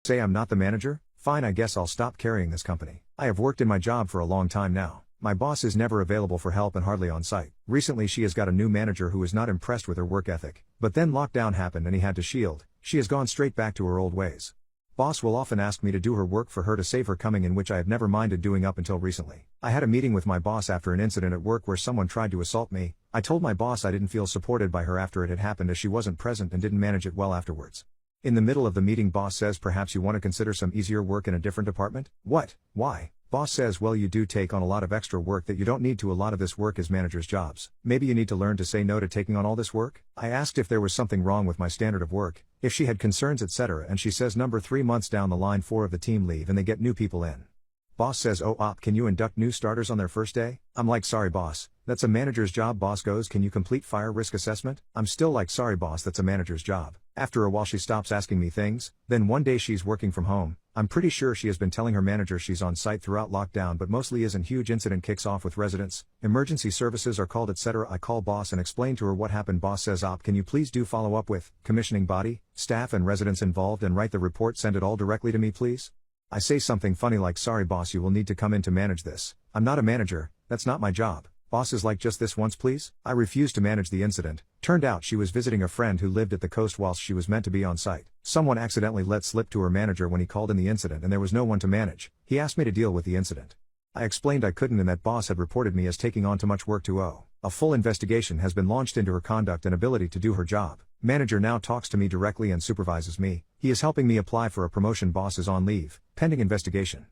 Say I'm not the manager? Fine, I guess I'll stop carrying this company. I have worked in my job for a long time now. My boss is never available for help and hardly on site. Recently she has got a new manager who is not impressed with her work ethic. But then lockdown happened and he had to shield. She has gone straight back to her old ways. Boss will often ask me to do her work for her to save her coming in, which I have never minded doing up until recently. I had a meeting with my boss after an incident at work where someone tried to assault me. I told my boss I didn't feel supported by her after it had happened as she wasn't present and didn't manage it well afterwards. In the middle of the meeting boss says perhaps you want to consider some easier work in a different department? What? Why? Boss says well you do take on a lot of extra work that you don't need to. A lot of this work is managers' jobs. Maybe you need to learn to say no to taking on all this work? I asked if there was something wrong with my standard of work, if she had concerns etc. and she says number 3 months down the line 4 of the team leave and they get new people in. Boss says oh can you induct new starters on their first day? I'm like sorry boss, that's a manager's job. Boss goes can you complete fire risk assessment? I'm still like sorry boss, that's a manager's job. After a while she stops asking me things, then one day she's working from home. I'm pretty sure she has been telling her manager she's on site throughout lockdown but mostly isn't. Huge incident kicks off with residents, emergency services are called etc. I call boss and explain to her what happened. Boss says can you please do follow up with commissioning body, staff and residents involved and write the report, send it all directly to me please? I say something funny like sorry boss you will need to come in to manage this. I'm not a manager, that's not my job. Boss is like just this once please? I refused to manage the incident. Turned out she was visiting a friend who lived at the coast whilst she was meant to be on site. Someone accidentally let slip to her manager when he called in the incident and there was no one to manage. He asked me to deal with the incident. I explained I couldn't and that boss had reported me as taking on too much work to owe. A full investigation has been launched into her conduct and ability to do her job. Manager now talks to me directly and supervises me. He is helping me apply for a promotion. Boss is on leave, pending investigation.